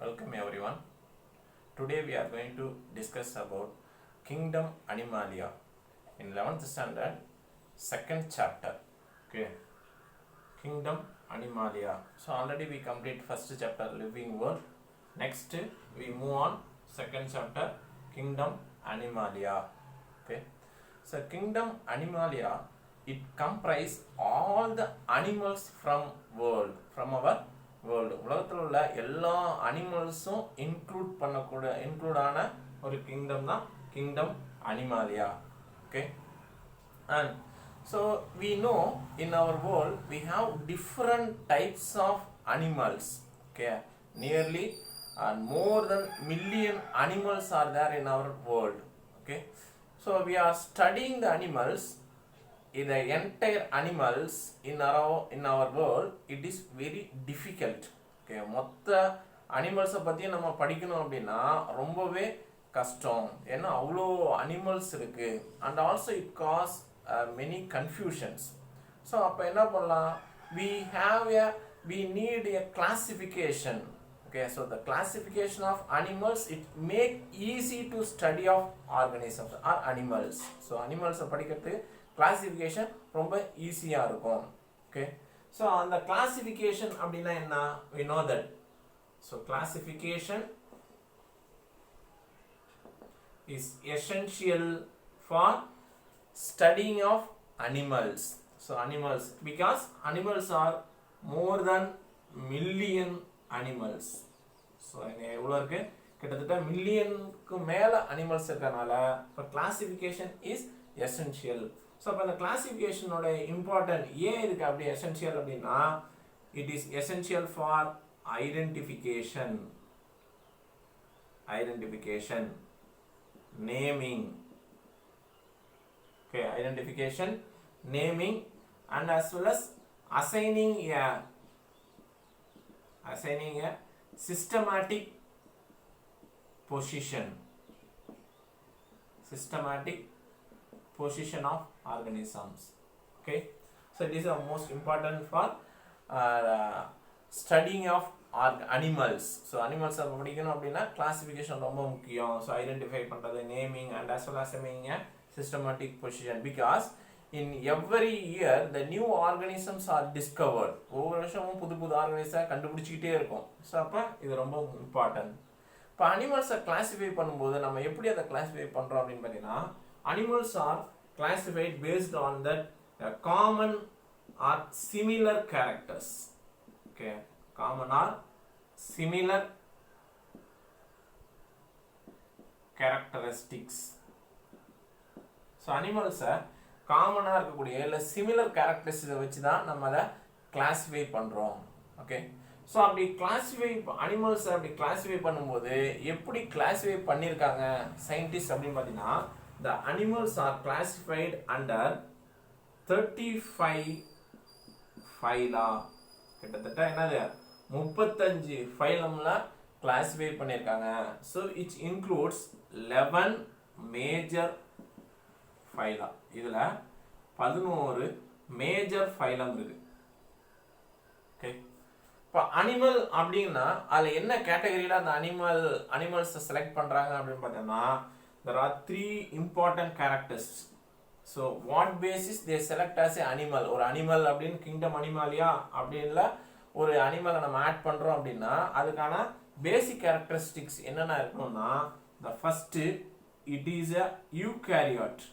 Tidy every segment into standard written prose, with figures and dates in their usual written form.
Welcome everyone. Today we are going to discuss about Kingdom Animalia in 11th standard, second chapter. Okay, Kingdom Animalia. So already we complete first chapter, Living World. Next we move on second chapter, Kingdom Animalia. Okay, so Kingdom Animalia, it comprises all the animals from our world. உலகத்தில் உள்ள எல்லா அனிமல்ஸும் இன்க்ளூடான ஒரு kingdom தான் kingdom animalia. Okay, and so we know in our world we have different types of animals. Okay, nearly and more than million animals are there in our world. Okay, so we are studying the animals, the entire animals in our world. It is very difficult. Okay, மொத்த அனிமல்ஸை பற்றி நம்ம படிக்கணும் அப்படின்னா ரொம்பவே கஷ்டம். ஏன்னா அவ்வளோ animals இருக்கு. And also it causes many confusions. So அப்போ என்ன பண்ணலாம், we need a classification. Okay, so the classification of animals, it make easy to study of organisms or animals. So animals படிக்கிறது கிளாசிஃபிகேஷன் ரொம்ப ஈஸியாக இருக்கும். ஓகே, ஸோ அந்த classification அப்படின்னா என்ன, we know that. So classification is essential for studying of animals. So animals, because animals are more than million animals. So எவ்வளோ இருக்கு, கிட்டத்தட்ட மில்லியனுக்கு மேலே அனிமல்ஸ் இருக்கிறனால இப்போ கிளாசிஃபிகேஷன் இஸ் எசென்ஷியல். ஸோ அப்போ அந்த கிளாசிஃபிகேஷனோட இம்பார்ட்டன்ட் ஏன் இதுக்கு அப்படி எசென்ஷியல் அப்படின்னா, it is essential for identification, naming. Okay, identification, naming, and as well as assigning a systematic position of organisms. Okay, so it is the most important for studying of animals. So animals படிக்கணும் அப்படின்னா classification ரொம்ப முக்கியம். So identify பண்ணுறது, naming, and as well as assigning a systematic position, because in every year the new organisms are discovered. ஒவ்வொரு வருஷமும் புது புது ஆர்கனைஸை கண்டுபிடிச்சிக்கிட்டே இருக்கும். ஸோ அப்போ இது ரொம்ப இம்பார்ட்டன்ட். இப்போ அனிமல்ஸை கிளாஸிஃபை பண்ணும்போது நம்ம எப்படி அதை கிளாஸிஃபை பண்ணுறோம் அப்படின்னு பார்த்தீங்கன்னா, animals are classified based on that common or similar characters. Okay, common or similar characteristics. So அனிமல்ஸை காமனாக இருக்கக்கூடிய இல்லை சிமிலர் கேரக்டரிஸ்டிக்ஸை வச்சு தான் நம்ம அதை கிளாஸிஃபை பண்ணுறோம். ஓகே, ஸோ அப்படி கிளாஸிஃபை அனிமல்ஸை அப்படி கிளாஸிஃபை பண்ணும்போது எப்படி கிளாஸிஃபை பண்ணியிருக்காங்க சயின்டிஸ்ட் அப்படின்னு பார்த்தீங்கன்னா, the animals are classified under 35 phyla. கிட்டத்தட்ட என்னது 35 ஃபைலம்ல கிளாஸிஃபை பண்ணியிருக்காங்க. So it includes 11 major phyla. இதில் 11 மேஜர் ஃபைலம் இருக்கு. ஓகே, இப்போ அனிமல் அப்படின்னா அதில் என்ன கேட்டகரியில் அந்த அனிமல்ஸை செலக்ட் பண்ணுறாங்க அப்படின்னு பார்த்தோம்னா, there are 3 important characters. So what basis they select as a animal? ஒரு அனிமல் அப்படின்னு கிங்டம் அனிமாலியா அப்படின்ல ஒரு அனிமலை நம்ம ஆட் பண்ணுறோம் அப்படின்னா அதுக்கான பேசிக் கேரக்டரிஸ்டிக்ஸ் என்னென்ன இருக்கணும்னா, the first, it is a eukaryote.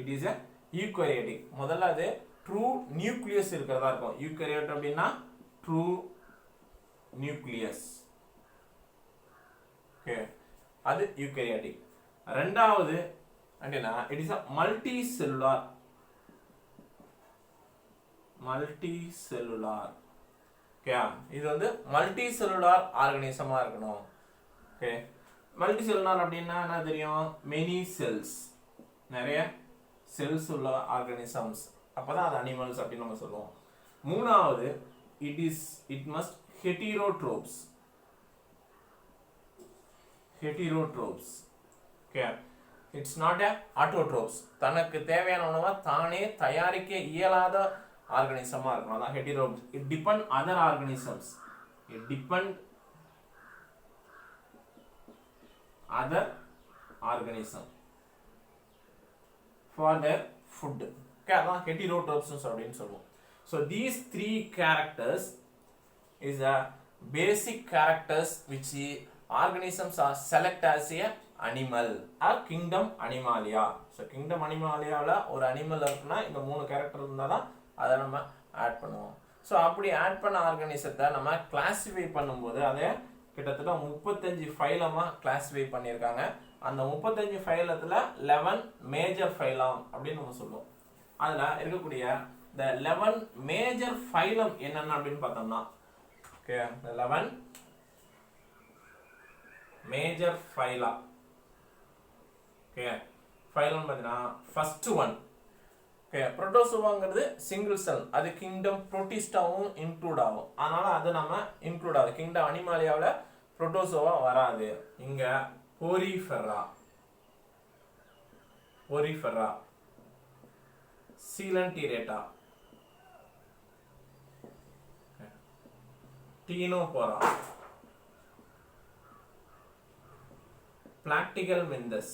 It is a eukaryotic. முதல்ல அது ட்ரூ நியூக்ளியஸ் இருக்கிறதா இருக்கும். யூகரியோட் அப்படின்னா ட்ரூ நியூக்ளியஸ். ஓகே, அது யூகரியோட்டிக். ரெண்டாவது அப்படின்னா it is a multi cellular. Okay, இது வந்து மல்டி செல்லுலார் ஆர்கனிசமாக இருக்கணும். ஓகே, மல்டி செல்லுலார் அப்படின்னா என்ன தெரியும், மெனி செல்ஸ், நிறைய செல்ஸ் உள்ள ஆர்கனிசம்ஸ், அப்போதான் அது அனிமல்ஸ் அப்படின்னு நம்ம சொல்லுவோம். மூணாவது, it must heterotrophs. Okay, it's not a autotrophs. தனக்கு தேவையான உணவை தானே தயாரிக்க இயலாத ஆர்கனிசமா இருக்கும். அதான் heterotrophs. It depend other organisms. It depend other organism for their food. Okay, அதான் heterotrophs அப்படின்னு சொல்லுவோம். So these three characters is a basic characters which organisms are select as a animal or kingdom animalia. So kingdom animaliaல ஒரு animal இருக்குன்னா இந்த மூணு character இருந்தால் தான் அதை நம்ம ஆட் பண்ணுவோம். ஸோ அப்படி ஆட் பண்ண ஆர்கனிசத்தை நம்ம கிளாஸிஃபை பண்ணும்போது அதை கிட்டத்தட்ட 35 ஃபைலமாக கிளாஸிஃபை பண்ணியிருக்காங்க. அந்த 35 ஃபைலத்தில் 11 மேஜர் ஃபைலம் அப்படின்னு நம்ம சொல்லுவோம். அதில் இருக்கக்கூடிய the 11 மேஜர் ஃபைலம் என்னென்ன அப்படின்னு பார்த்தோம்னா, okay, the 11 major phyla. Okay, phylum பார்த்தீங்கன்னா ஃபர்ஸ்ட் ஒன், ஓகே, புரோட்டோசோவாங்கிறது சிங்கிள் செல், அது கிங்டம் புரோட்டிஸ்டாவும் இன்க்ளூட் ஆகும். அதனால அது நம்ம இன்க்ளூட் ஆகுது. கிங்டம் அனிமாலியாவில் புரோட்டோசோவா வராது. இங்க porifera, porifera, coelenterata, ctenophora, Platycal Minthus,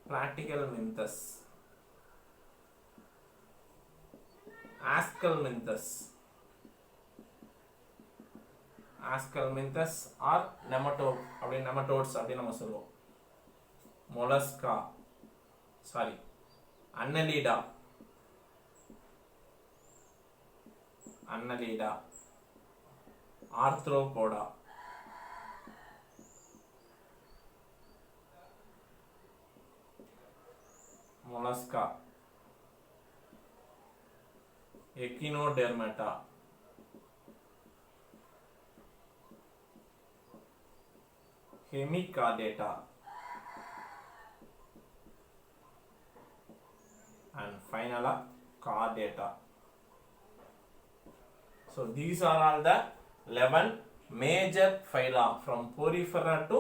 Platycal Minthus, Ascalminthus, Ascalminthus or nematode அப்படி nematodes அப்படி நம்ம சொல்லுவோம். Mollusca, sorry, Annelida, Annelida, Arthropoda, Mollusca, Echinodermata, Hemichordata, and finally Chordata. So these are all the 11 major phyla from Porifera to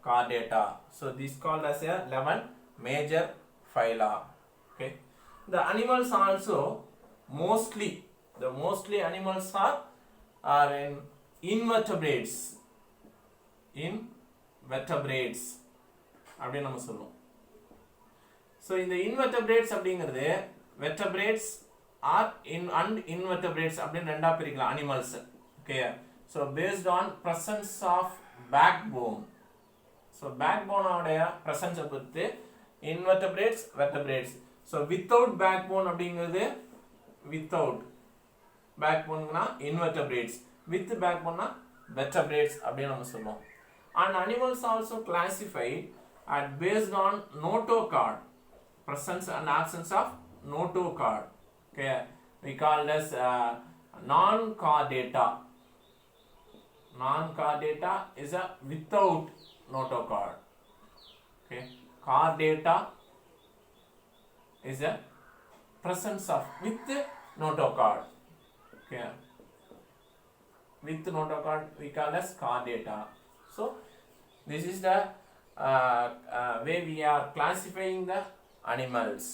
Chordata. So this called as a 11 major phyla. Okay, the animals also mostly animals are in invertebrates, invertebrates அப்படி நம்ம சொல்லுவோம். So இந்த invertebrates அப்படிங்கிறது vertebrates or and invertebrates அப்படின்னு ரெண்டா பிரிக்கலாம் animals. Okay, so based on presence of backbone, so backbone உடைய presence பொறுத்து invertebrates, vertebrates. So without backbone அப்படிங்கிறது without backbone-னா invertebrates, with backbone-னா vertebrates அப்படின்னு நம்ம சொல்லுவோம். And animals also classified at based on notochord, presence and absence of notochord. Okay, we call this non-chordata. Non-chordata is a without notochord. Okay, chordata is a presence of with notochord. Okay, with notochord we call as chordata. So this is the way we are classifying the animals.